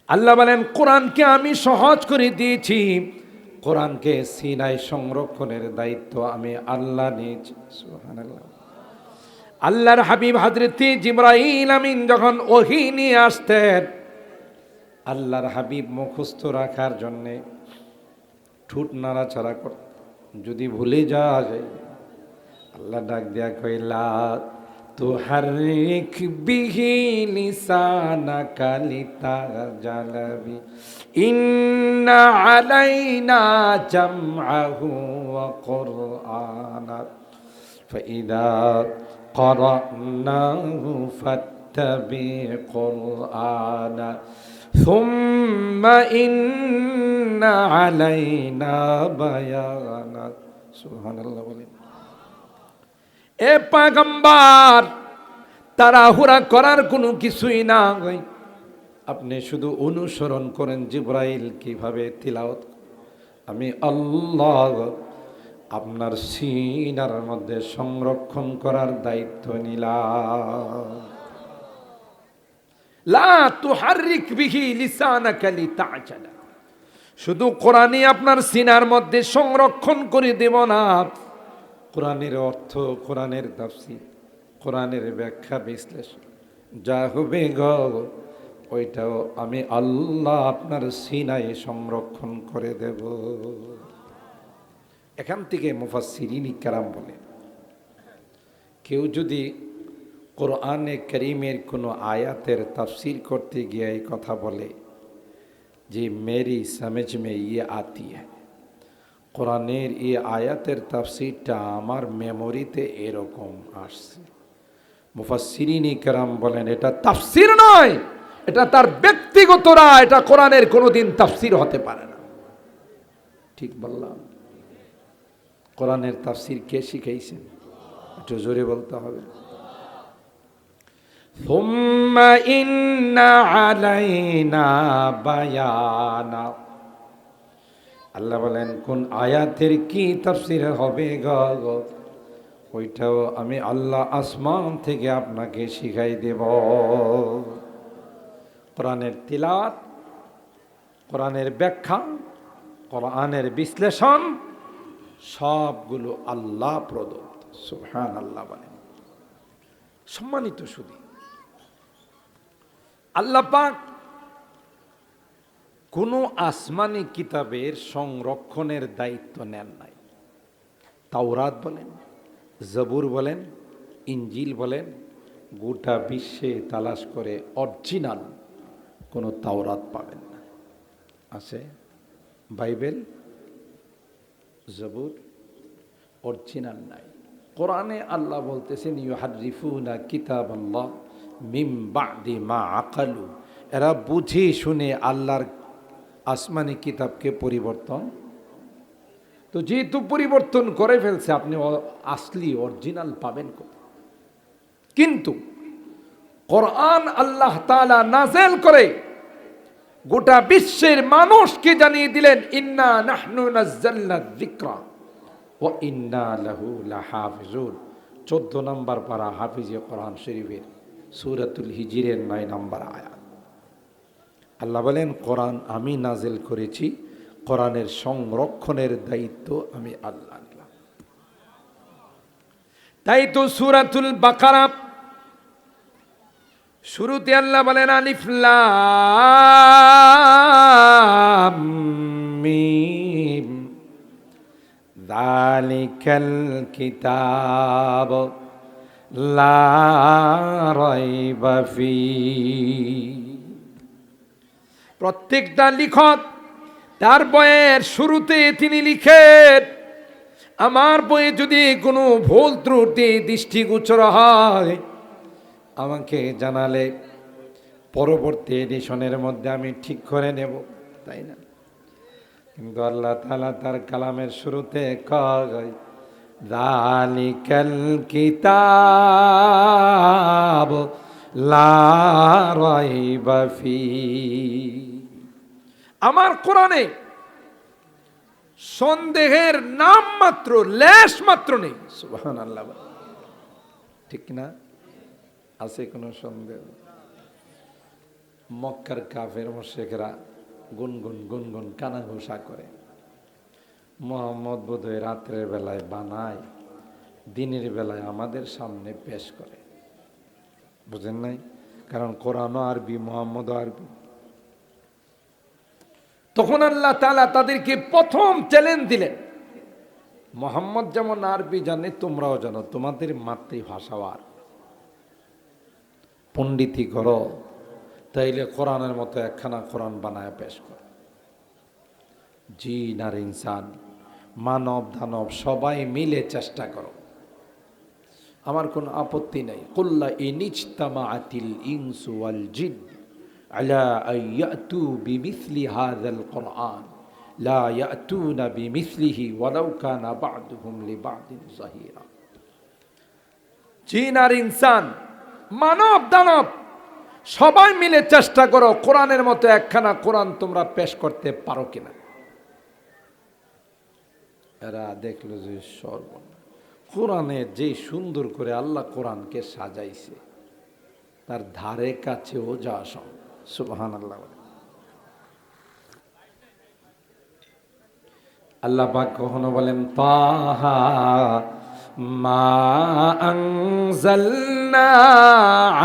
আল্লাহ বলেন কোরআনকে আমি সহজ করে দিয়েছি, কোরআনকে সিনায় সংরক্ষণের দায়িত্ব আমি আল্লাহ নিয়েছি। সুবহানাল্লাহ। আল্লাহর হাবিব হযরত জিবরাইল আমিন যখন ওহী নিয়ে আসতেন, আল্লাহর হাবিব মুখস্থ রাখার জন্যে ঠোঁট নাড়াচাড়া করত। যদি ভুলে যাওয়া যায়, আল্লাহ ডাক দিয়া কইলা তুহাররিক বিহি লিসানাকা লিতাজালাবি ইন্না আলাইনা জামআহু ওয়া কুরআনা ফাইদা قرأناه فاتبع قرآنا ثم إن علينا بيانا سبحان الله বলেন। এ পয়গম্বর, তাড়াহুড়া করার কোনো কিছুই না, আপনি শুধু অনুসরণ করেন জিবরাইল কিভাবে তিলাওয়াত। আমি আল্লাহ আপনার সিনার মধ্যে সংরক্ষণ করার দায়িত্ব নিলাম। লা তুহাররিক বিহি লিসানাকা লিতাজালা, শুধু কোরআনই আপনার সিনার মধ্যে সংরক্ষণ করে দেব না, কোরআনের অর্থ, কোরআনের তাফসীর, কোরআনের ব্যাখ্যা বিশ্লেষণ যা হবে গো, ওইটাও আমি আল্লাহ আপনার সিনায় সংরক্ষণ করে দেব। এখান থেকে মুফাসসিরিন ইকরাম বলে, কেউ যদি কোরআনে কারীমের কোনো আয়াতের তাফসীর করতে গিয়ে এই কথা বলে যে মেরি সমঝ মে ইয়ে আতি হ্যায়, কোরআনের এই আয়াতের তাফসীরটা আমার মেমোরিতে এরকম আসছে, মুফাসসিরিন ইকরাম বলেন এটা তাফসীর নয়, এটা তার ব্যক্তিগত রায়, এটা কোরআনের কোনোদিন তাফসীর হতে পারে না। ঠিক বললাম? কোরআনের তাফসীর কে শিখাইছেন? একটু জোরে বলতে হবে। সুম্মা ইন্না আলাইনা বায়ানা, আল্লাহ বলেন কোন আয়াতের কি তাফসীর হবে গো, ওইটাও আমি আল্লাহ আসমান থেকে আপনাকে শিখাই দেব। কোরআনের তিলাওয়াত, কোরআনের ব্যাখ্যা, কোরআনের বিশ্লেষণ সবগুলো আল্লাহ প্রদত্ত। সুবহানাল্লাহ বলেন। সম্মানিত সুধী, আল্লাহ পাক কোনো আসমানি কিতাবের সংরক্ষণের দায়িত্ব নেন নাই। তাওরাত বলেন, জবুর বলেন, ইঞ্জিল বলেন, গোটা বিশ্বে তালাশ করে অরিজিনাল কোনো তাওরাত পাবেন না। আছে বাইবেল, জবুর, অরিজিনাল নাই। কোরআনে আল্লাহ বলতেছেন ইউহাররিফুনা কিতাবাল্লাহ মিন বাদি মা আকালু, এরা বুঝে শুনে আল্লাহর আসমানি কিতাবকে পরিবর্তন। তো যেহেতু পরিবর্তন করে ফেলছে, আপনি আসলি অরিজিনাল পাবেন কোথায়? কিন্তু কোরআন আল্লাহ তাআলা নাযিল করে গোটা বিশ্বের মানুষকে জানিয়ে দিলেন ইন্না নাহনু নাযালনা যিকরা ওয়া ইন্না লাহু লাহাফিজুন। 14 নম্বর পারা হাফিজে কোরআন শরীফের সূরাতুল হিজরের 9 নম্বর আয়াত। আল্লাহ বলেন কোরআন আমি নাজিল করেছি, কোরআনের সংরক্ষণের দায়িত্ব আমি আল্লাহ নিলাম। তাই তো সূরাতুল বাকারা শুরুতে আল্লাহ বলেন আলিফ লাম মিম যালিকাল কিতাব লা রাইবা ফীহি। প্রত্যেকটা লেখক তার বইয়ের শুরুতে তিনি লিখেন, আমার বইয়ে যদি কোনো ভুল ত্রুটি দৃষ্টিগোচর হয় আমাকে জানালে পরবর্তী এডিশনের মধ্যে আমি ঠিক করে নেব, তাই না? কিন্তু আল্লাহ তাআলা তার কালামের শুরুতে কয় যালিকাল কিতাব লা রাইবা ফীহি। আমার কোরআনে সন্দেহের নাম মাত্র, লেশ মাত্র নেই। সুবহানাল্লাহ, ঠিক না? আছে কোনো সন্দেহ? মক্কার কাফের মুশরিকরা গুনগুন গুনগুন কানাঘুষা করে, মোহাম্মদ বোধহয় রাত্রের বেলায় বানায়, দিনের বেলায় আমাদের সামনে পেশ করে। বুঝেন নাই? কারণ কোরআনও আরবি, মোহাম্মদও আরবি। তখন আল্লাহ তাআলা তাদেরকে প্রথম চ্যালেঞ্জ দিলেন, মোহাম্মদ যেমন আরবি জানে তোমরাও জানো, তোমাদের মাতৃভাষাও আর পণ্ডিতি করো, তাইলে কোরআনের মতো একখানা কোরআন বানায় পেশ করো। জিন আর ইনসান, মানব দানব সবাই মিলে চেষ্টা করো, আমার কোনো আপত্তি নেই। কুল্লা ইনিজতামাআতিল ইনসু ওয়াল জিন আলা আইয়াতু বিমিসলি হাযাল কুরআন লা ইয়াতুনা বিমিসলিহি ওয়ালাউ কানা বা'দুহুম লিবা'দিন যাহিরা। জিন আর ইনসান, মানব দানব সবাই মিলে চেষ্টা করো, কোরআনের মতো একখানা কোরআন তোমরা পেশ করতে পারো কিনা। এরা দেখলো যে সর্বনাশ, কোরআনে যে সুন্দর করে আল্লাহ কোরআনকে সাজাইছে, তার ধারে কাছেও যাওয়া সম্ভব। সুবহানাল্লাহ। আল্লাহ পাক কখনো বলেন তাহা মা আনজালনা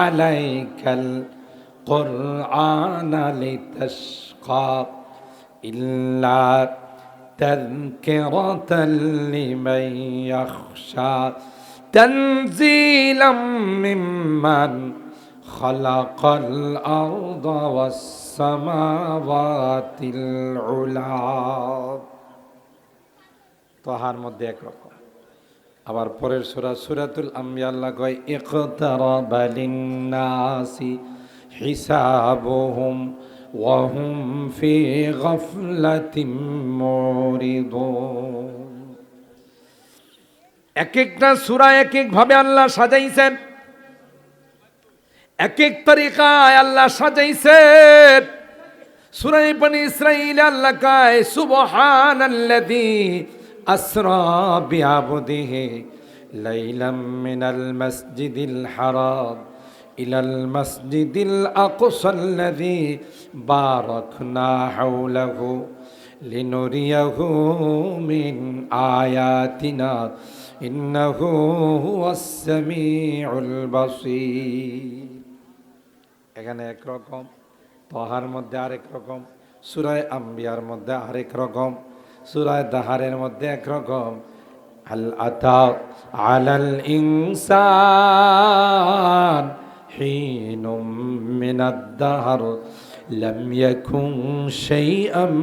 আলাইকাল কুরআনা লিতাশকা ইল্লা তাযকিরাতাল লিমান ইয়াখশা তানজিলাম মিম্মান খালাকাল আরদা ওয়াস সামাওয়াতিল উলা। তাহার মধ্যে একরকম, আবার পরের সূরা সূরাতুল আম্বিয়া আল্লাহ কয় ইকতারাবা লিন্নাসি হিসাবুহুম ওয়া হুম ফি গাফলাতিন মুরিদুন। এক একটা সূরা এক এক ভাবে আল্লাহ সাজাইছেন, এক এক তরিকায় আল্লাহ সাজাইছেন। সূরা বনী ইসরাঈল আল্লাহ কয় সুবহানাল্লাযী আসরা বিআবদিহি লাইলাম মিনাল মাসজিদিল হারাম ইলাল মাসজিদিল আকসাল্লাযী বারাকনা হাওলাহু লিনুরিয়াহু মিন আয়াতিনা ইন্নাহু হুয়াস সামিউল বাসীর। এখানে একরকম, তাহার মধ্যে আরেক রকম, সূরা আম্বিয়ার মধ্যে আরেক রকম, সূরা দাহারের মধ্যে একরকম। হাল আতা আলাল ইনসান হিনুম মিনাদ দাহর লাম ইয়াকুন শাইআম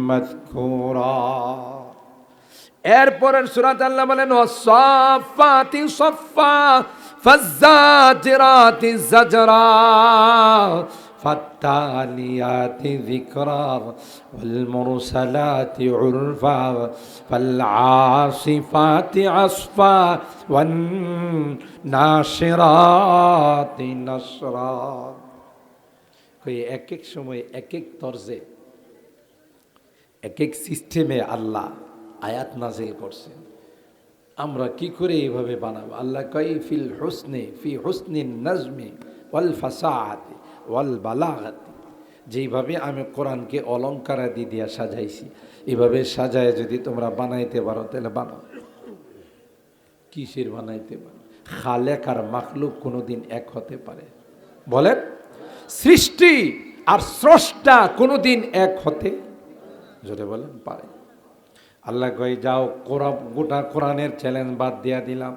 মাযকুরা। এরপরের সূরাতে আল্লাহ বলেন ওয়াসসাফাতি সাফফা ফাজ্জাজিরাতি জাজরা ফাত্তালিয়াতি যিকরা ওয়াল মুরসালাতি উরফা ফাল আসিফাতি আসফা ওয়ান নাশিরাতি নাশরা। কই এক এক সময় এক এক তরজে এক এক সিস্টেমে আল্লাহ আয়াত নাজিল করছেন। আমরা কি করে এইভাবে বানাবো? আল্লাহ কই ফিল হুসনে ফি হুসনিন নাজমি ওয়াল ফাসাহাতি ওয়াল বালাগাতি। যেইভাবে আমি কোরআনকে অলঙ্কারাদি দিয়া সাজাইছি, এভাবে সাজায় যদি তোমরা বানাইতে পারো তাহলে বানাও। কিসের বানাইতে পারো? খালেক আর মাখলুক কোনোদিন এক হতে পারে? বলেন, সৃষ্টি আর স্রষ্টা কোনোদিন এক হতে, জোরে বলেন, পারে? আল্লাহ কই যাও গোটা কোরআনের চ্যালেঞ্জ বাদ দিয়া দিলাম,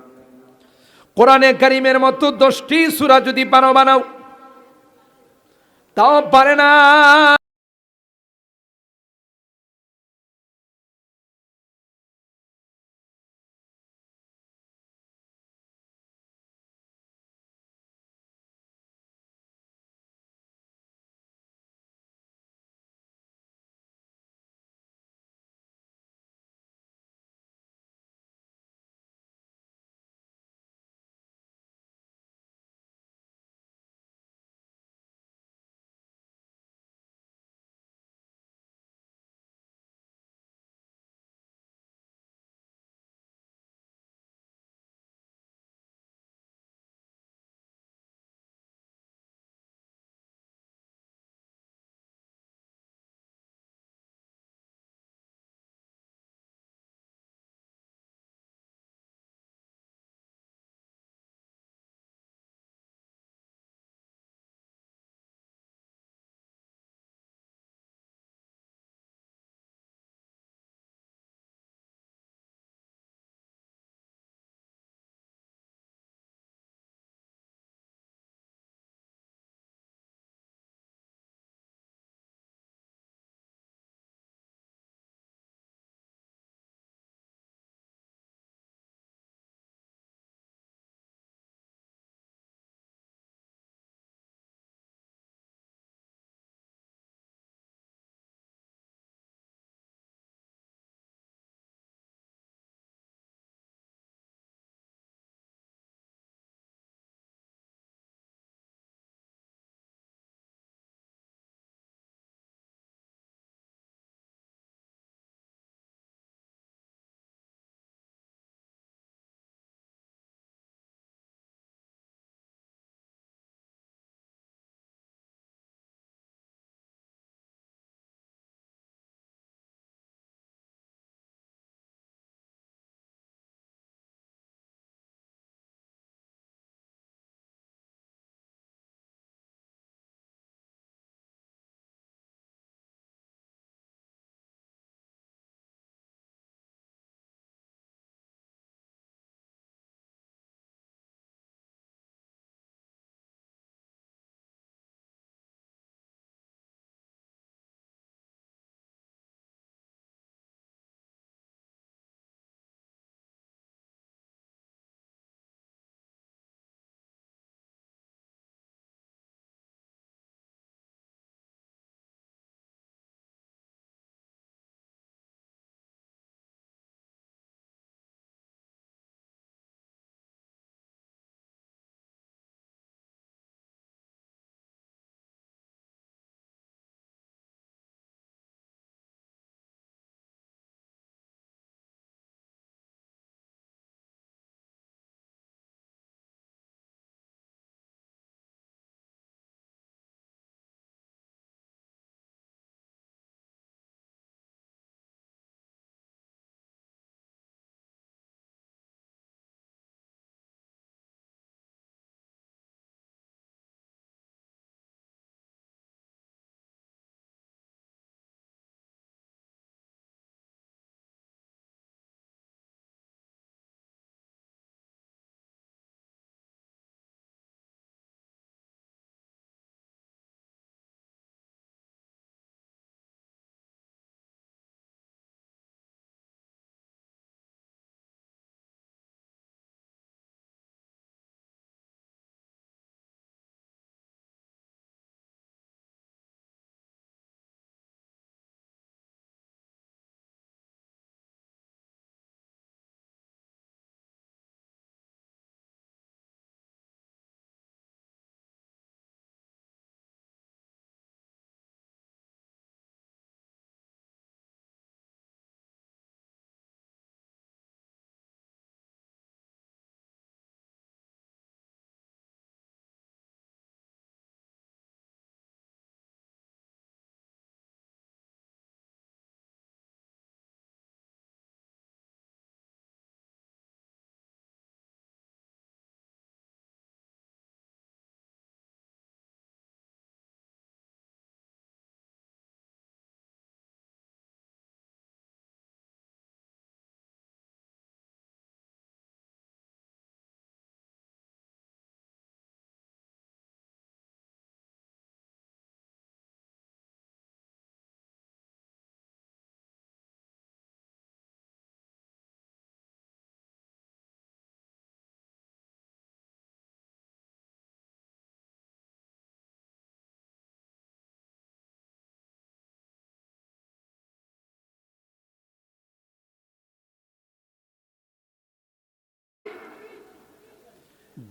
কোরআনে কারীমের মতো 10টি সূরা যদি পারো বানাও, তাও পারে না।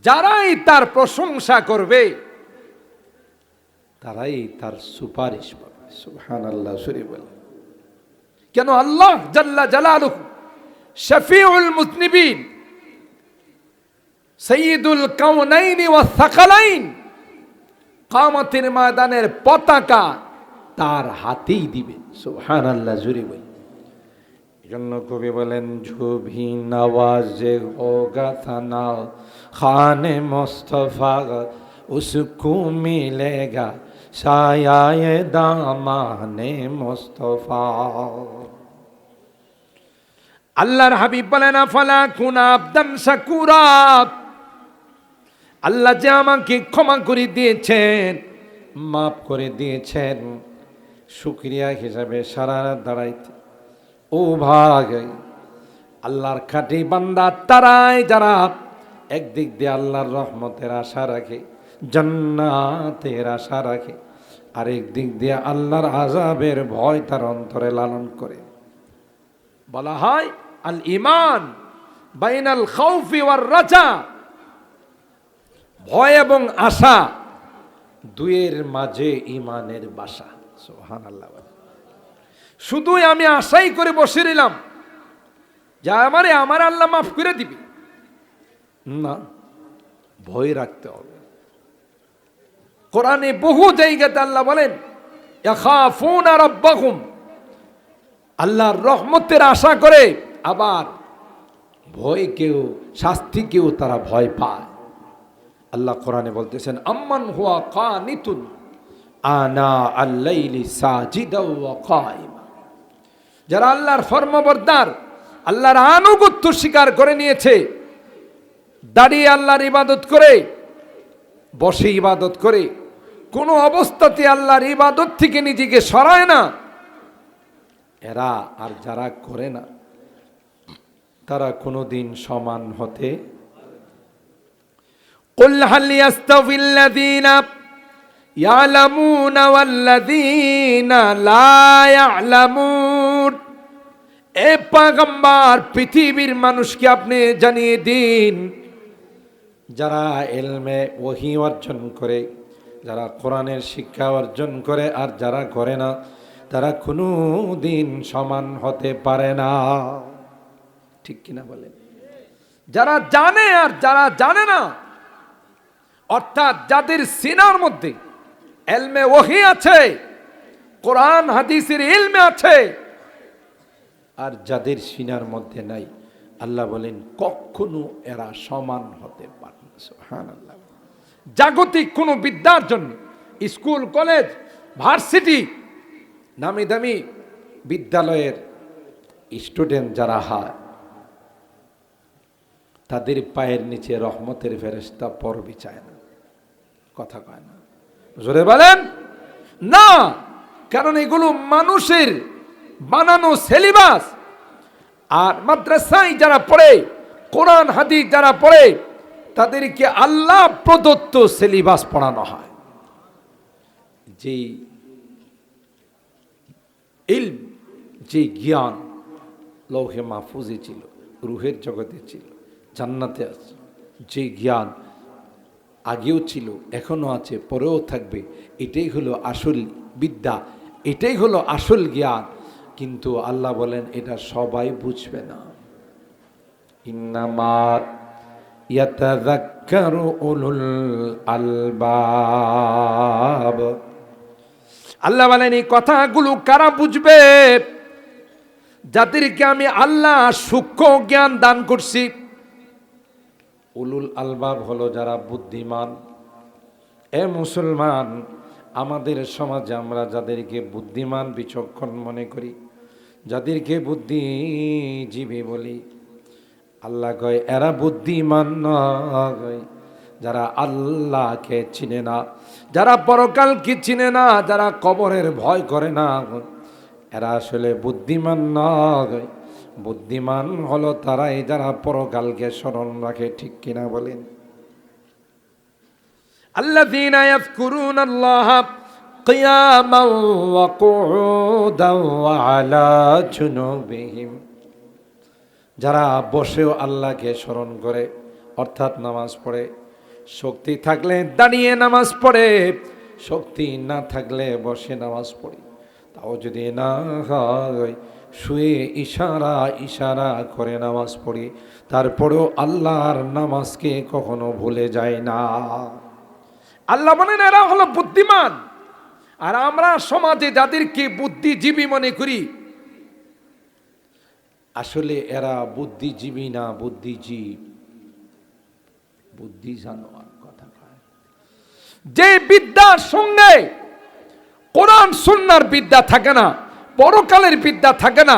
যারাই তার প্রশংসা করবে তারাই তার সুপারিশ পাবে। সুবহানাল্লাহ শরীফ বলে। কেন? আল্লাহ জাল্লা জালালুহু শফিউল মুযনিবিন, সাইয়্যিদুল কাউনাইনি ওয়াস সাকালাইন, কিয়ামতের ময়দানের পতাকা তার হাতেই দিবে। সুবহানাল্লাহ জুরি বলে। এজন্য কবি বলেন, জো ভি নওয়াজে হোগা থানা খানে মুস্তফা উসকো মিলেগা সায়ায়ে দামানে মুস্তফা। আল্লাহর হাবিব বলেন, আফালা কুনা আবদান শাকুরা, আল্লাহ যে আমাকে ক্ষমা করে দিয়েছেন, মাফ করে দিয়েছেন, শুকরিয়া হিসাবে সারা রাত দাঁড়াইতে ও ভাগ। আল্লাহর খাঁটি বান্দা তারাই যারা একদিক দিয়ে আল্লাহর রহমতের আশা রাখে, জান্নাতের আশা রাখে, আরেক দিক দিয়ে আল্লাহর আযাবের ভয় তার অন্তরে লালন করে। বলা হয় আল ঈমান বাইনাল খাউফি ওয়ার রাজা, ভয় এবং আশা দুয়ের মাঝে ঈমানের বাসা। সুবহানাল্লাহ। শুধুই আমি আশাই করে বসে রইলাম যে আমার আল্লাহ মাফ করে দিবে, না, ভয় রাখতে হবে। কোরআনে বহু জায়গাতে আল্লাহ বলেন, ইয়াখাফুনা রাব্বাহুম, আল্লাহর রহমতের আশা করে, আবার ভয়কেও, শাস্তিকেও তারা ভয় পায়। আল্লাহ কোরআনে বলতেছেন, আম্মান হুয়া কানিতুন আনা আল-লাইলি সাজিদাও ওয়া কাইমা, যারা আল্লাহর ফরমাবরদার, আল্লাহর আনুগত্য স্বীকার করে নিয়েছে, দাঁড়িয়ে আল্লাহর ইবাদত করে, বসে ইবাদত করে, কোনো অবস্থাতে আল্লাহর ইবাদত থেকে নিজেকে সরায় না, এরা আর যারা করে না, তারা কোনোদিন সমান হতে। কুল হাল ইয়াস্তাবিল্লাযীনা ইয়ালামুনা ওয়াল্লাযীনা লা ইয়ালামুন, এ পয়গম্বর পৃথিবীর মানুষকে আপনি জানিয়ে দিন, যারা ইলমে ওহী অর্জন করে, যারা কোরআনের শিক্ষা অর্জন করে আর যারা করে না, তারা কোনো দিন সমান হতে পারে না। ঠিক কিনা বলেন? যারা জানে আর যারা জানে না, অর্থাৎ যাদের সিনার মধ্যে ইলমে ওহী আছে, কোরআন হাদিসের ইলমে আছে, আর যাদের সিনার মধ্যে নাই, আল্লাহ বলেন কখনো এরা সমান হতে পারে না। সুবহানাল্লাহ। জাগতিক কোনো বিদ্যার জন্য স্কুল, কলেজ, ভার্সিটি, নামি দামি বিদ্যালয়ের স্টুডেন্ট যারা হয়, তাদের পায়ের নিচে রহমতের ফেরেশতা পর বিছায় না। কথা কয় না, জোরে বলেন না। কারণ এগুলো মানুষের বানানো সিলেবাস। আর মাদ্রাসায় যারা পড়ে, কোরআন হাদিস যারা পড়ে, তাদেরকে আল্লাহ প্রদত্ত সিলেবাস পড়ানো হয়। যে ইলম, যে জ্ঞান লৌহে মাহফুজে ছিল, রুহের জগতে ছিল, জান্নাতে আছে, যে জ্ঞান আগেও ছিল, এখনো আছে, পরেও থাকবে, এটাই হলো আসল বিদ্যা, এটাই হলো আসল জ্ঞান। কিন্তু আল্লাহ বলেন এটা সবাই বুঝবে না। ইন্নামা ইয়াতাযাক্কারু উলুল আলবাব, আল্লাহ বলেন এই কথাগুলো কারা বুঝবে? যাদেরকে আমি আল্লাহ সূক্ষ্ম জ্ঞান দান করছি। উলুল আলবাব হলো যারা বুদ্ধিমান। এ মুসলমান, আমাদের সমাজে আমরা যাদেরকে বুদ্ধিমান বিচক্ষণ মনে করি, যাদেরকে বুদ্ধিজীবী বলি, আল্লাহ কয় এরা বুদ্ধিমান নয়। যারা আল্লাহকে চিনে না, যারা পরকালকে চিনে না, যারা কবরের ভয় করে না, এরা আসলে বুদ্ধিমান নয়। বুদ্ধিমান হলো তারাই যারা পরকালকে স্মরণ রাখে। ঠিক কিনা বলেন? আল্লাযীনা ইয়াযকুরুনাল্লাহা কিয়ামান ওয়া কুউদান ওয়া আলা জুনুবিহিম, যারা বসেও আল্লাহকে স্মরণ করে, অর্থাৎ নামাজ পড়ে, শক্তি থাকলে দাঁড়িয়ে নামাজ পড়ে, শক্তি না থাকলে বসে নামাজ পড়ি। তাও যদি না হয় শুয়ে ইশারা ইশারা করে নামাজ পড়ি, তারপরেও আল্লাহর নামাজকে কখনো ভুলে যায় না। আল্লাহ বলেন এরা হলো বুদ্ধিমান। আর আমরা সমাজে যাদেরকে বুদ্ধিজীবী মনে করি, আসলে এরা বুদ্ধিজীবী না, বুদ্ধিজীব, বুদ্ধি জানোয়ার কথা কয়। যে বিদ্যার সঙ্গে কোরআন সুন্নাহর বিদ্যা থাকে না, পরকালের বিদ্যা থাকে না,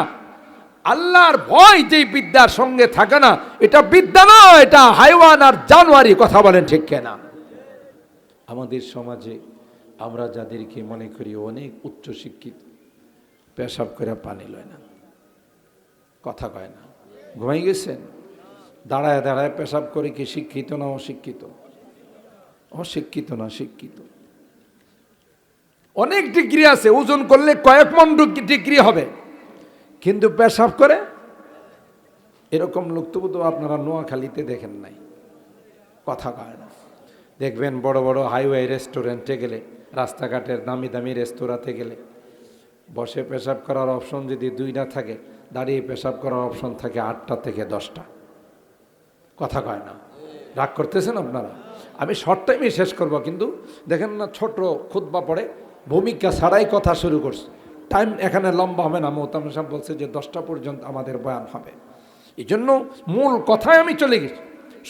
আল্লাহর ভয় যে বিদ্যার সঙ্গে থাকে না, এটা বিদ্যা না, এটা হাইওয়ান আর জানোয়ারি। কথা বলেন ঠিক কিনা? আমাদের সমাজে আমরা যাদেরকে মনে করি অনেক উচ্চ শিক্ষিত, পেশাব করে পানি লয় না, কথা কয় না, ঘুমাই গেছেন, দাঁড়ায় দাঁড়ায় পেশাব করে কি শিক্ষিত না অশিক্ষিত? অশিক্ষিত না শিক্ষিত। অনেক ডিগ্রি আছে, ওজন করলে কয়েক মণ ডিগ্রি হবে, কিন্তু পেশাব করে এরকম লোক তো আপনারা নোয়াখালীতে দেখেন নাই, কথা কয় না। দেখবেন বড় বড় হাইওয়ে রেস্টুরেন্টে গেলে, রাস্তাঘাটের দামি দামি রেস্তোরাঁতে গেলে বসে পেশাব করার অপশন যদি 2টা থাকে, দাঁড়িয়ে পেশাব করার অপশন থাকে 8টা থেকে 10টা। কথা কয় না? রাগ করতেছেন আপনারা? আমি শর্ট টাইমে শেষ করব, কিন্তু দেখেন না ছোট খুতবা পড়ে ভূমিকা ছাড়াই কথা শুরু করছে। টাইম এখানে লম্বা হবে না। মোহতামিম সাহেব বলছে যে 10টা পর্যন্ত আমাদের বয়ান হবে, এই জন্য মূল কথায় আমি চলে গেছি।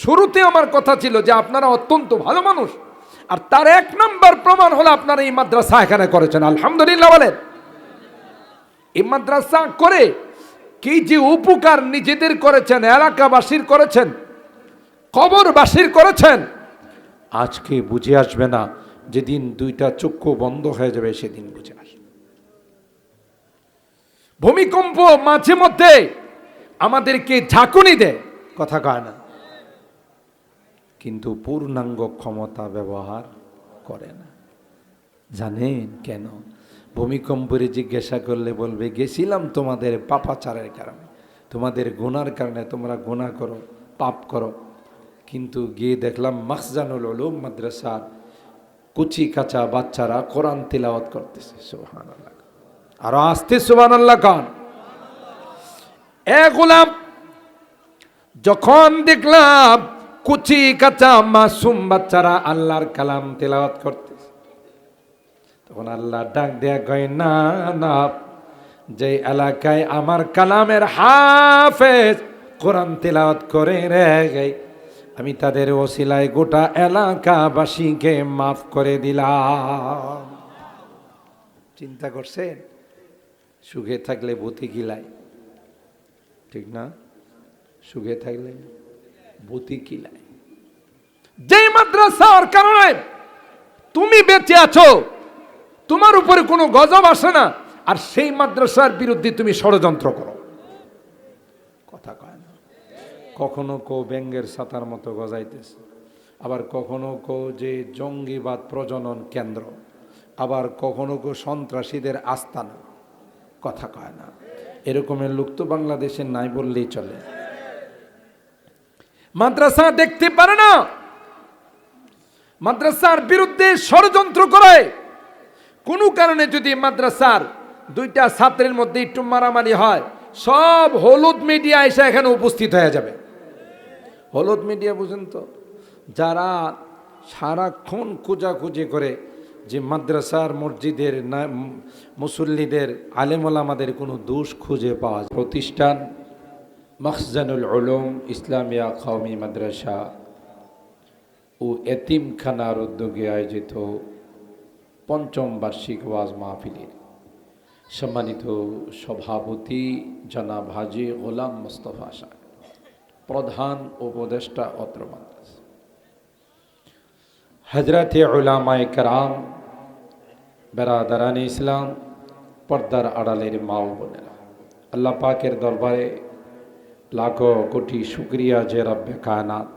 শুরুতে আমার কথা ছিল যে আপনারা অত্যন্ত ভালো মানুষ, আর তার 1 নম্বর প্রমাণ হলো আপনারা এই মাদ্রাসা এখানে করেছেন। আলহামদুলিল্লাহ বলেন। এই মাদ্রাসা করে কি যে উপকার নিজেদের করেছেন, এলাকাবাসীর করেছেন, কবরবাসীর করেছেন, আজকে বুঝে আসবে না। যেদিন 2টা চক্ষু বন্ধ হয়ে যাবে সেদিন বুঝে আসবে। ভূমিকম্প মাঝে মধ্যে আমাদেরকে ঝাঁকুনি দেয়, কথা কয় না, কিন্তু পূর্ণাঙ্গ ক্ষমতা ব্যবহার করে না। জানেন কেন? ভূমিকম্পরে জিজ্ঞাসা করলে বলবে গেছিলাম তোমাদের পাপাচারের কারণে, তোমাদের গুনার কারণে, তোমরা গুনাহ করো, পাপ করো। কিন্তু গিয়ে দেখলাম মাখজানুল উলুম মাদ্রাসার কুচি কাঁচা বাচ্চারা কোরআন তিলাওয়াত করতেছে। সুবহানাল্লাহ। আরো আস্তে সুবহানাল্লাহ কান। গোলাম, যখন দেখলাম কুচি কাঁচা মাসুম বাচ্চারা আল্লাহর কালাম তিলাওয়াত করতেছে, তখন আল্লাহ ডাক দেয়া কয় না না, যে এলাকায় আমার কালামের হাফেজ কোরআন তিলাওয়াত করে রে গে, আমি তাদের ওসিলায় গোটা এলাকাবাসীকে মাফ করে দিলাম। চিন্তা করছেন? সুখে থাকলে ভূতি কিলায়, ঠিক না? সুখে থাকলে ভূতি কিলায়। যে মাদ্রাসার কারণে তুমি বেঁচে আছো, তোমার উপরে কোনো গজব আসে না, আর সেই মাদ্রাসার বিরুদ্ধে তুমি ষড়যন্ত্র করো, কথা কয় না। কখনো কো ব্যাঙ্গের ছাতার মতো গজাইতেছে, আবার কখনো কো যে জঙ্গিবাদ প্রজনন কেন্দ্র, আবার কখনো কো সন্ত্রাসীদের আস্তানা, কথা কয় না। এরকমের লোক তো বাংলাদেশে নাই বললেই চলে। মাদ্রাসা দেখতে পারে না, মাদ্রাসার বিরুদ্ধে ষড়যন্ত্র করে। কোনো কারণে যদি মাদ্রাসার 2টা ছাত্রের মধ্যে একটু মারামারি হয়, সব হলুদ মিডিয়া এসে এখানে উপস্থিত হয়ে যাবে। হলুদ মিডিয়া বুঝেন তো? যারা সারাক্ষণ খোঁজাখুঁজি করে যে মাদ্রাসার মসজিদের মুসল্লিদের আলেমুলামাদের কোনো দোষ খুঁজে পাওয়া যায়। প্রতিষ্ঠান মাখজানুল উলুম ইসলামিয়া কওমি মাদ্রাসা ও এতিমখানার উদ্যোগে আয়োজিত 5ম বার্ষিক ওয়াজ মাহফিলের সম্মানিত সভাপতি জনাব হাজী গোলাম মোস্তফা সাহেব, প্রধান উপদেষ্টা অত্র মাদ্রাসা, হযরতে উলামায়ে কেরাম, বেরাদারানে ইসলাম, পর্দার আড়ালের মা ও বোনেরা, আল্লাহ পাকের দরবারে লাখো কোটি শুকরিয়া যে রব্বে কায়নাত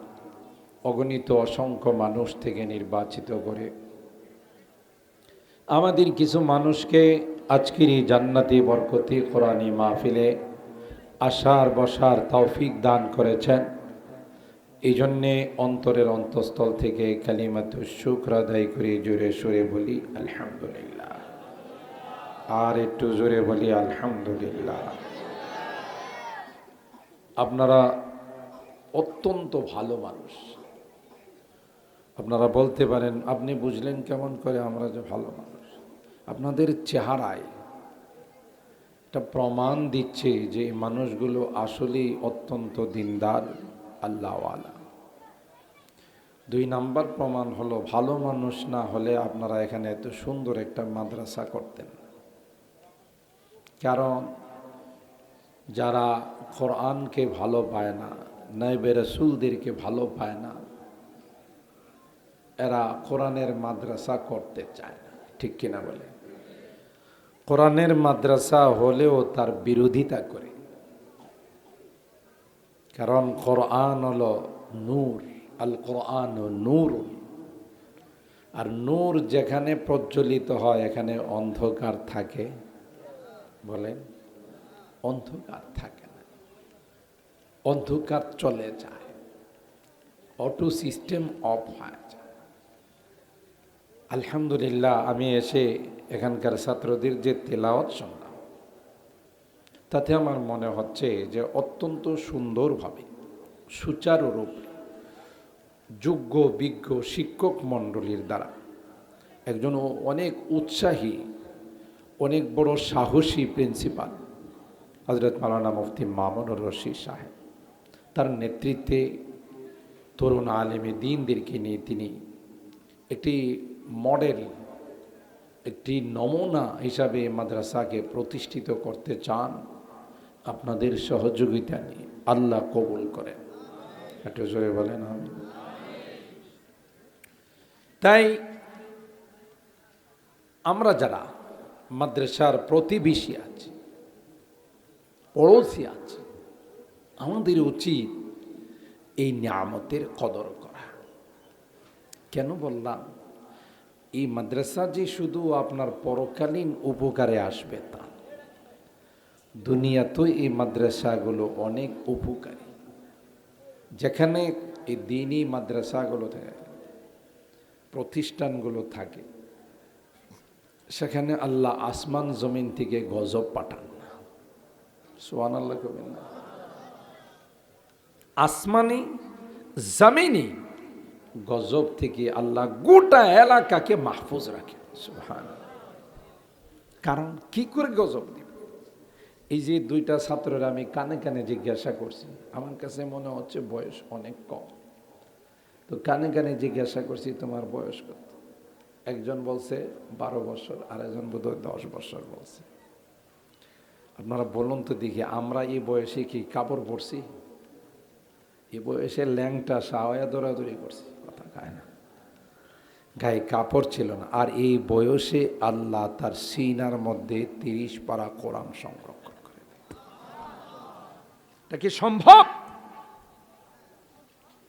অগণিত অসংখ্য মানুষ থেকে নির্বাচিত করে আমাদের কিছু মানুষকে আজকের এই জান্নাতি বরকতি কোরআনী মাহফিলে আসার বসার তৌফিক দান করেছেন। এই জন্যে অন্তরের অন্তঃস্থল থেকে কালিমাতু শুকর আদায় করে জোরে সোরে বলি আলহামদুলিল্লাহ। আর একটু জোরে বলি আলহামদুলিল্লাহ। আপনারা অত্যন্ত ভালো মানুষ। আপনারা বলতে পারেন আপনি বুঝলেন কেমন করে আমরা যে ভালো মানুষ? আপনাদের চেহারায় একটা প্রমাণ দিচ্ছে যে এই মানুষগুলো আসলেই অত্যন্ত দিনদার, আল্লাহওয়ালা। 2 নাম্বার প্রমাণ হলো, ভালো মানুষ না হলে আপনারা এখানে এত সুন্দর একটা মাদ্রাসা করতেন। কারণ যারা কোরআনকে ভালো পায় না, নায়েবে রাসূলদেরকে ভালো পায় না, এরা কোরআনের মাদ্রাসা করতে চায় না। ঠিক কিনা বলে? কোরআনের মাদ্রাসা হলেও তার বিরোধিতা করে। কারণ কোরআন হলো নূর, আল কোরআন নূর। আর নূর যেখানে প্রজ্বলিত হয় এখানে অন্ধকার থাকে? বলেন, অন্ধকার থাকে না, অন্ধকার চলে যায়, অটো সিস্টেম অফ হয়ে যায়। আলহামদুলিল্লাহ, আমি এসে এখানকার ছাত্রদের যে তেলাওয়াত শুনলাম, তাতে আমার মনে হচ্ছে যে অত্যন্ত সুন্দরভাবে সুচারুরূপে যোগ্য বিজ্ঞ শিক্ষক মণ্ডলীর দ্বারা একজন অনেক উৎসাহী, অনেক বড় সাহসী প্রিন্সিপাল হযরত মাওলানা মুফতি মামুনুর রশিদ সাহেব, তার নেতৃত্বে তরুণ আলেমে দ্বীনদেরকে নিয়ে তিনি একটি মডেল, একটি নমুনা হিসাবে মাদ্রাসাকে প্রতিষ্ঠিত করতে চান। আপনাদের সহযোগিতা নিয়ে আল্লাহ কবুল করেন। একটু জোরে বলেন আমিন। তাই আমরা যারা মাদ্রাসার প্রতিবেশী আছি, পড়োশি আছি, আমাদের উচিত এই নিয়ামতের কদর করা। কেন বললাম? এই মাদ্রাসা যে শুধু আপনার পরকালীন উপকারে আসবে তা, দুনিয়াতেও এই মাদ্রাসাগুলো অনেক উপকারী। যেখানে এই দ্বীনি মাদ্রাসাগুলো থাকে, প্রতিষ্ঠানগুলো থাকে, সেখানে আল্লাহ আসমান জমিন থেকে গজব পাঠান না। সুবহানাল্লাহ কবেন না? আসমানি জমিনি গজব থেকে আল্লাহ গোটা এলাকাকে মাহফুজ রাখে। সুবহানাল্লাহ। কারণ কি করে গজব দিবে? এই যে 2টা ছাত্রের আমি কানে কানে জিজ্ঞাসা করছি, আমার কাছে মনে হচ্ছে বয়স অনেক কম, তো কানে কানে জিজ্ঞাসা করছি তোমার বয়স কত? একজন বলছে 12 বছর, আর একজন বোধহয় 10 বছর বলছে। আপনারা বলুন তো দেখি, আমরা এই বয়সে কি কাপড় পরছি? এই বয়সে ল্যাংটা সাওয়া দৌড়াদৌড়ি করছি, কথা খায় না, গায়ে কাপড় ছিল না। আর এই বয়সে আল্লাহ তার সিনার মধ্যে 30 পারা কোরআন সংরক্ষণ করে। এটা কি সম্ভব?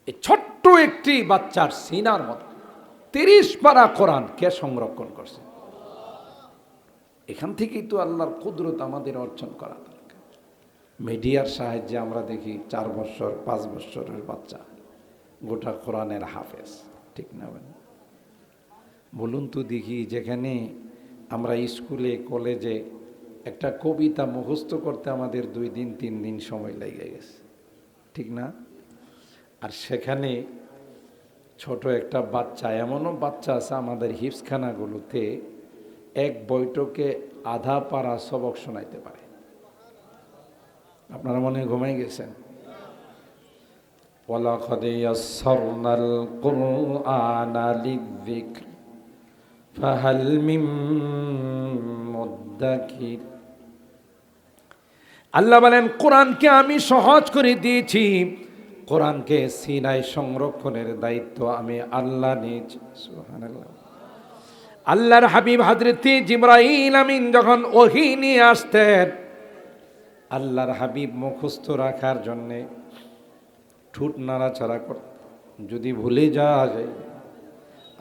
এই ছোট্ট একটি বাচ্চার সিনার মধ্যে 30 পারা কোরআন কে সংরক্ষণ করছে? এখান থেকেই তো আল্লাহর কুদরত আমাদের অর্জন করা দরকার। মিডিয়ার সাহায্যে আমরা দেখি 4 বছর 5 বছরের বাচ্চা গোটা কোরআনের হাফেজ। ঠিক না? বলুন তো দেখি, যেখানে আমরা স্কুলে কলেজে একটা কবিতা মুখস্থ করতে আমাদের 2 দিন 3 দিন সময় লেগে গেছে, ঠিক না? আর সেখানে ছোট একটা বাচ্চা, এমনও বাচ্চা আছে আমাদের হিফজখানাগুলোতে এক বৈঠকে আধা পারা সবক শোনাইতে পারে। আপনারা মনে ঘুমাই গেছেন? ওয়ালাকাদ ইয়াসসারনাল কুরআনা লিযিকর ফাহাল মিন মুদ্দাকির। আল্লাহ বলেন, কোরআনকে আমি সহজ করে দিয়েছি, কোরআনকে সিনায় সংরক্ষণের দায়িত্ব আমি আল্লাহ নিয়েছি। সুবহানাল্লাহ। আল্লাহর হাবিব হযরত জিবরাইল আমিন যখন ওহী নিয়ে আসতেন, আল্লাহর হাবিব মুখস্থ রাখার জন্যে ঠোঁট নাড়াচাড়া করতেন। যদি ভুলে যাওয়া যায়,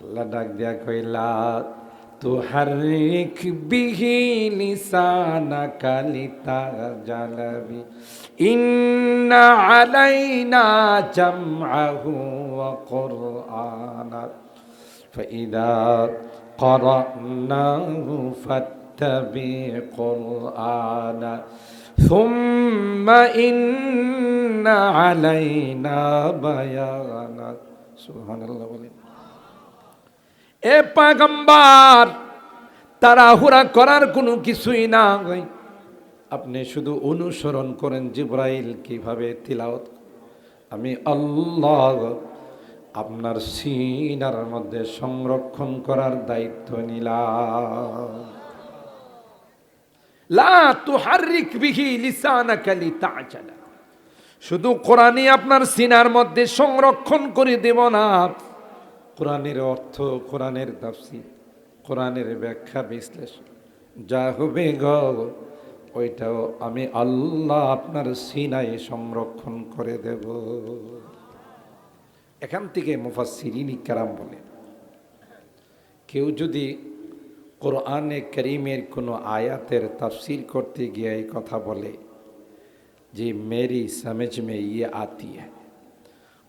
আল্লাহ ডাক দেয়া কইলা তুহারিক বিহি লিসানাকা লিতাজালাবি ইন্না আলাইনা জামআহু ওয়া কুরআনা ফাইদা قرأناه فاتبع قرآنا ثم إن علينا بيانا سبحان الله বলেন এ পয়গম্বর তাড়াহুড়া করার কোনো কিছুই না, আপনি শুধু অনুসরণ করেন জিবরাইল কিভাবে তিলাওয়াত। আমি আল্লাহ আপনার সিনার মধ্যে সংরক্ষণ করার দায়িত্ব নিলাম। লা তুহাররিক বিহি লিসানাকা লিতাজালা, শুধু কোরআনই আপনার সিনার মধ্যে সংরক্ষণ করে দেব না, কোরআনের অর্থ, কোরআনের তাফসীর, কোরআনের ব্যাখ্যা বিশ্লেষণ যা হবে গো ওইটাও আমি আল্লাহ আপনার সিনায় সংরক্ষণ করে দেব। এখান থেকে মুফাসসিরিন ইকরাম বলেন, কেউ যদি কোরআনে কারীমের কোনো আয়াতের তাফসীর করতে গিয়ে এই কথা বলে যে মেরি সমঝ মে ইয়ে আতি হ্যায়,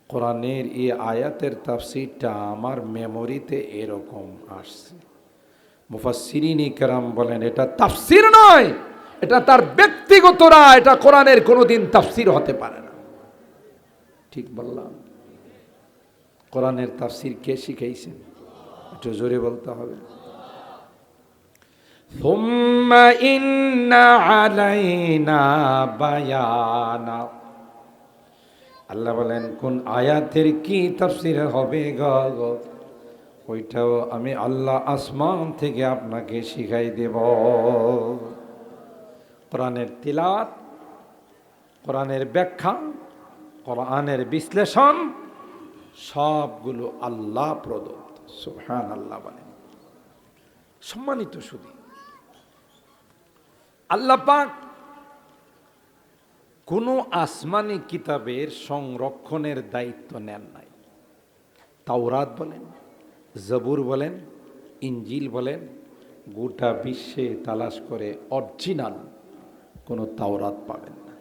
কোরআনের এই আয়াতের তাফসীরটা আমার মেমোরিতে এরকম আসছে, মুফাসসিরিন ইকরাম বলেন এটা তাফসীর নয়, এটা তার ব্যক্তিগত রায়, এটা কোরআনের কোনোদিন তাফসীর হতে পারে না। ঠিক বললাম? কোরআনের তাফসীর কে শিখাইছেন? একটু জোরে বলতে হবে। সুম্মা ইন্না আলাইনা বায়ানা, আল্লাহ বলেন কোন আয়াতের কি তাফসীর হবে গো ওইটাও আমি আল্লাহ আসমান থেকে আপনাকে শিখাই দেব। কোরআনের তিলাওয়াত, কোরআনের ব্যাখ্যা, কোরআনের বিশ্লেষণ সবগুলো আল্লাহ প্রদত্ত। সুবহানাল্লাহ বলেন। সম্মানিত সুধী, আল্লাহ পাক কোনো আসমানি কিতাবের সংরক্ষণের দায়িত্ব নেন নাই। তাওরাত বলেন, জবুর বলেন, ইঞ্জিল বলেন, গোটা বিশ্বে তালাশ করে অরিজিনাল কোনো তাওরাত পাবেন না।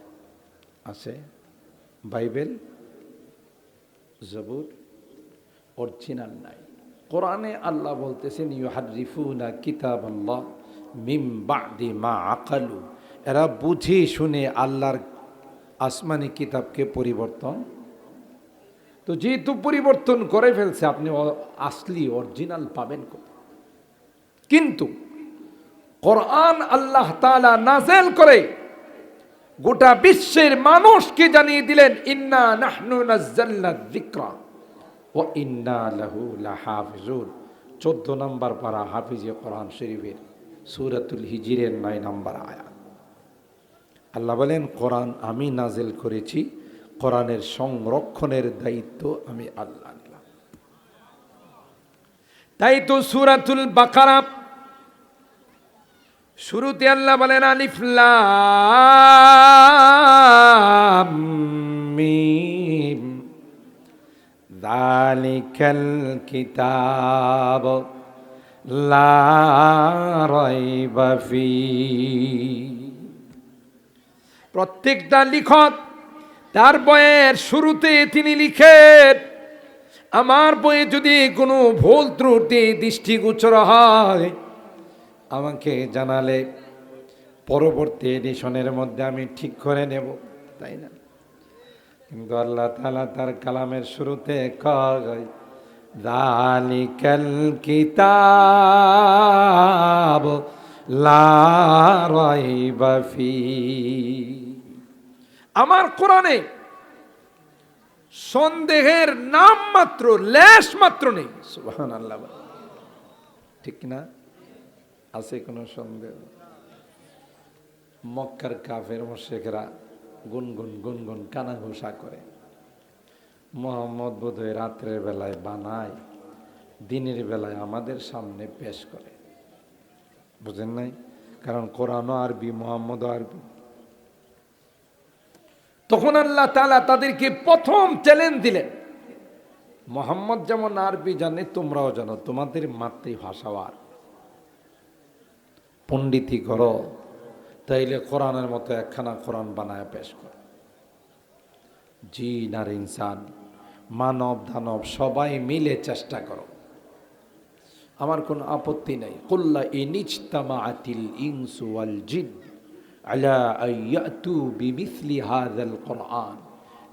আছে বাইবেল, জবুর, অরিজিনাল নাই। কোরআনে আল্লাহ বলতেছেন ইউহাররিফুনা কিতাবাল্লাহ মিন বা'দি মা আকালু, এরা বুঝে শুনে আল্লাহর আসমানি কিতাবকে পরিবর্তন। তো যেহেতু পরিবর্তন করে ফেলছে, আপনি আসলি অরিজিনাল পাবেন কোথায়? কিন্তু কোরআন আল্লাহ তাআলা নাযিল করে গোটা বিশ্বের মানুষকে জানিয়ে দিলেন ইন্না নাহনু নাযালনা যিকরা ওয়া ইন্না লাহু লাহাফিজুন। 14 নম্বর পারা হাফিজে কোরআন শরীফের সূরাতুল হিজরের 9 নম্বর আয়াত। আল্লাহ বলেন কোরআন আমি নাজিল করেছি, কোরআনের সংরক্ষণের দায়িত্ব আমি আল্লাহ নিলাম। তাই তো সূরাতুল বাকারা শুরুতে আল্লাহ বলেন আলিফ লাম মিম যালিকাল কিতাব লা রাইবা ফীহি। প্রত্যেকটা লেখক তার বইয়ের শুরুতে তিনি লিখেন, আমার বইয়ে যদি কোনো ভুল ত্রুটি দৃষ্টিগোচর হয় আমাকে জানালে পরবর্তী এডিশনের মধ্যে আমি ঠিক করে নেব, তাই না? কিন্তু আল্লাহ তাআলা তার কালামের শুরুতে কয় যালিকাল কিতাব লা রাইবা ফীহি। আমার কোরআনে সন্দেহের নাম মাত্র, লেশ মাত্র নেই। সুবহানাল্লাহ, ঠিক না? আছে কোনো সন্দেহ? মক্কার কাফের মুশরিকরা গুনগুন গুনগুন কানাঘুষা করে, মুহাম্মদ বোধহয় রাত্রের বেলায় বানায়, দিনের বেলায় আমাদের সামনে পেশ করে। বুঝেন নাই? কারণ কোরআনও আরবি, মুহাম্মদও আরবি। তখন আল্লাহ তাআলা তাদেরকে প্রথম চ্যালেঞ্জ দিলেন, মুহাম্মদ যেমন আরবি জানে তোমরাও জানো, তোমাদের মাতৃভাষাও আরবি। পণ্ডিতি করো, তাইলে কোরআনের মতো একখানা কোরআন বানায় পেশ করো। জিন আর ইনসান, মানব দানব সবাই মিলে চেষ্টা করো, আমার কোনো আপত্তি নেই। কুল্লা ইনিজতামাআতিল ইনসু ওয়াল জিন আলা আইয়াতু বিমিসলি হাযাল কুরআন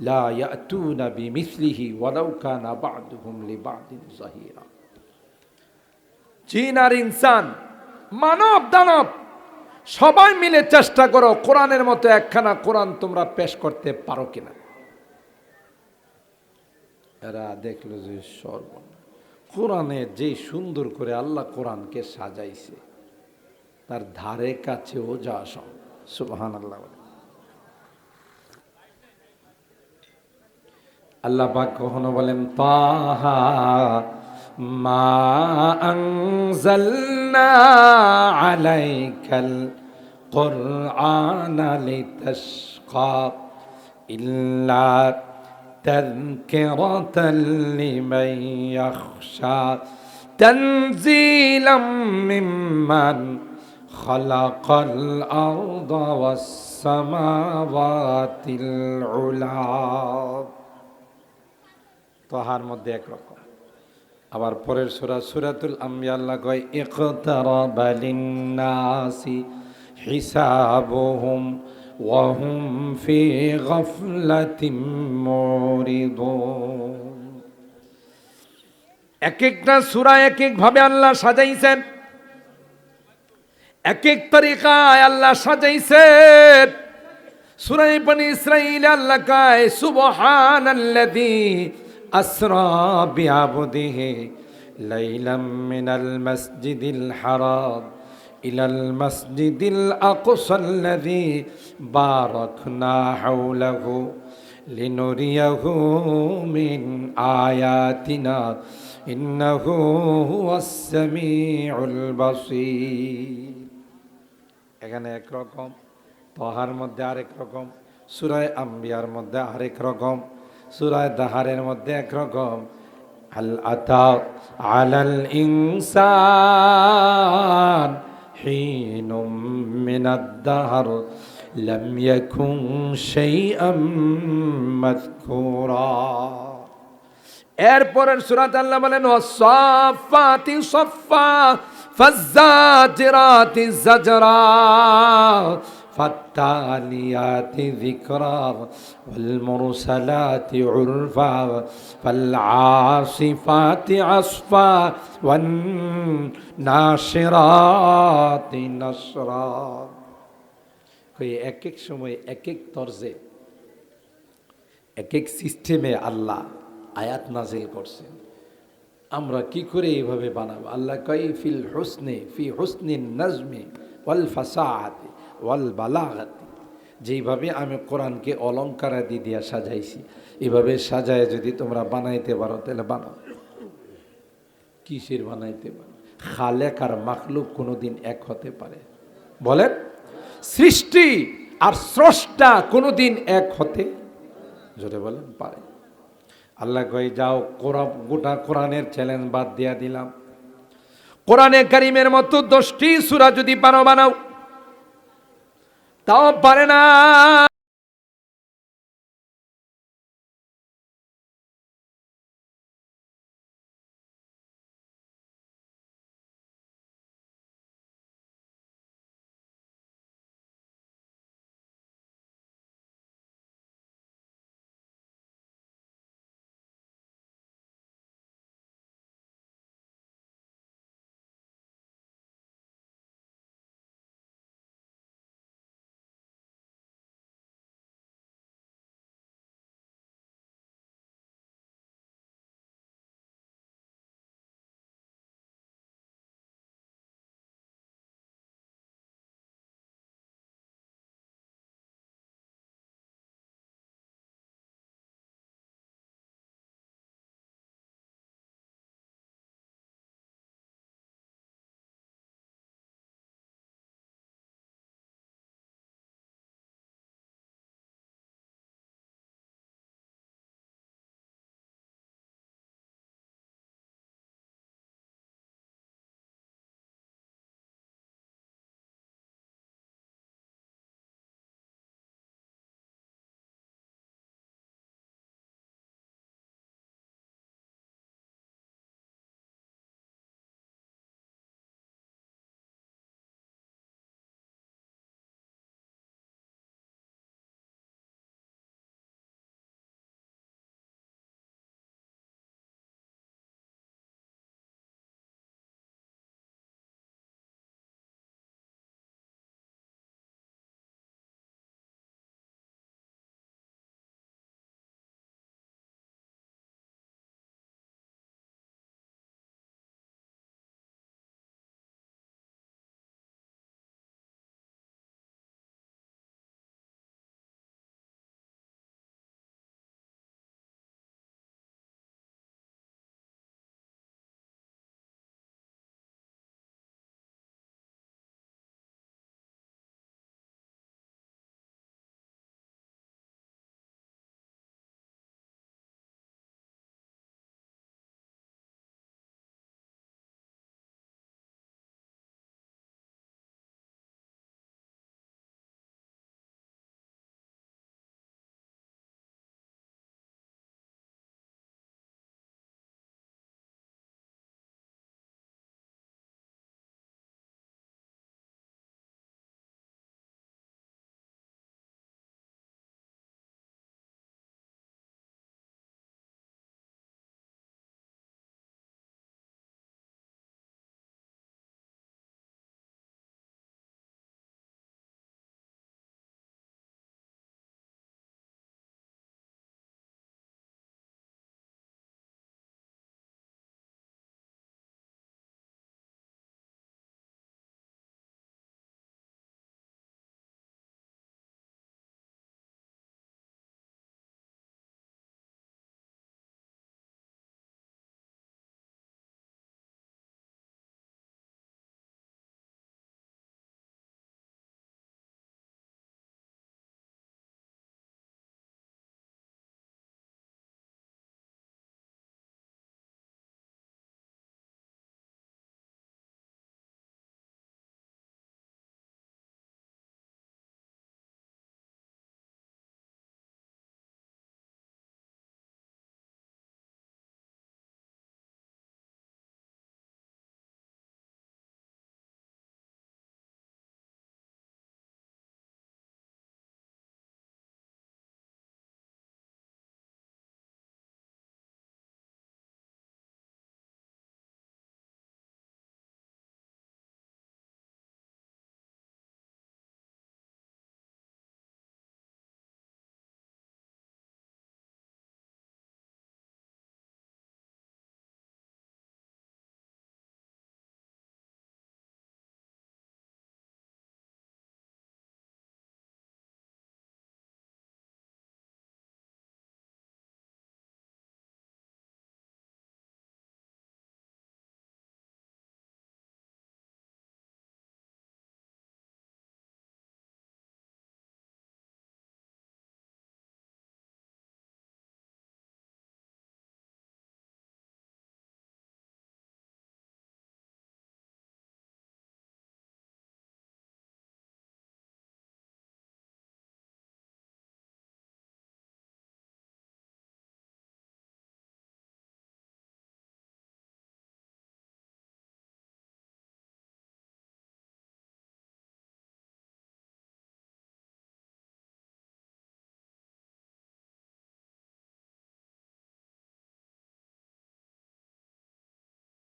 লা ইয়াতুনা বিমিসলিহি ওয়ালাউ কানা বা'দুহুম লিবা'দিন যাহিরা। জিন আর ইনসান, মানব দানব সবাই মিলে চেষ্টা করো, কোরআনের মতো একখানা কোরআন তোমরা পেশ করতে পারো কিনা। এরা দেখলো যে সর্বনাশ, কোরআনে যে সুন্দর করে আল্লাহ কোরআনকে সাজাইছে, তার ধারে কাছেও যা সব। সুবহানাল্লাহ। আল্লাহ পাক কখনো বলেন তাহা মা আনজালনা আলাইকাল কুরআনা লিতাশকা ইল্লা তাযকিরাতাল লিমান ইয়াখশা তানজিলাম মিম্মান খালাকাল আরদা ওয়াস সামাওয়াতিল উলা। তাহার মধ্যে একরকম, আবার পরের সূরা সূরাতুল আম্বিয়া আল্লাহ কয় ইকতারাবা লিন্নাসি হিসাবুহুম ওয়া হুম ফি গাফলাতিন মুরিদুন। এক একটা সূরা এক এক ভাবে আল্লাহ সাজাইছেন, এক এক তরিকায় আল্লাহ সাজাইছেন। সূরা বনী ইসরাঈল আল্লাহ কয় সুবহানাল্লাযী আসরা বিআবদিহি লাইলাম মিনাল মাসজিদিল হারাম ইলাল মাসজিদিল আকসাল্লাযী বারাকনা হাওলাহু লিনুরিয়াহু মিন আয়াতিনা ইন্নাহু হুয়াস সামিউল বাসীর। এখানে একরকম, তাহার মধ্যে আরেক রকম, সূরা আম্বিয়ার মধ্যে আরেক রকম, সূরা দাহারের মধ্যে একরকম। হাল আতা আলাল ইনসান হিনুম মিনাদ দাহর লাম ইয়াকুন শাইআম মাযকুরা। এরপরের সূরাতে আল্লাহ বলেন ওয়াসসাফাতি সাফফা ফাজ্জাজিরাতি জাজরা ফাত্তালিয়াতি যিকরা ওয়াল মুরসালাতি উরফা ফাল আসিফাতি আসফা ওয়ান নাশিরাতি নাশরা। কই এক এক সময় এক এক তরজে এক এক সিস্টেমে আল্লাহ আয়াত নাজিল করছেন। আমরা কি করে এইভাবে বানাবো? আল্লাহ কই ফিল হুসনে ফি হুসনিন নাজমি ওয়াল ফাসাহাতি ওয়াল বালাগাতি। যেইভাবে আমি কোরআনকে অলঙ্কারাদি দিয়া সাজাইছি, এভাবে সাজায় যদি তোমরা বানাইতে পারো তাহলে বানাও। কিসের বানাইতে পারো? খালেক আর মাখলুক কোনোদিন এক হতে পারে? বলেন, সৃষ্টি আর স্রষ্টা কোনোদিন এক হতে, জোরে বলেন, পারে? আল্লাহ কই যাও, গোটা কোরআনের চ্যালেঞ্জ বাদ দিয়া দিলাম। কোরআনে কারিমের মতো 10টি সূরা যদি পারো বানাও, তাও পারে না।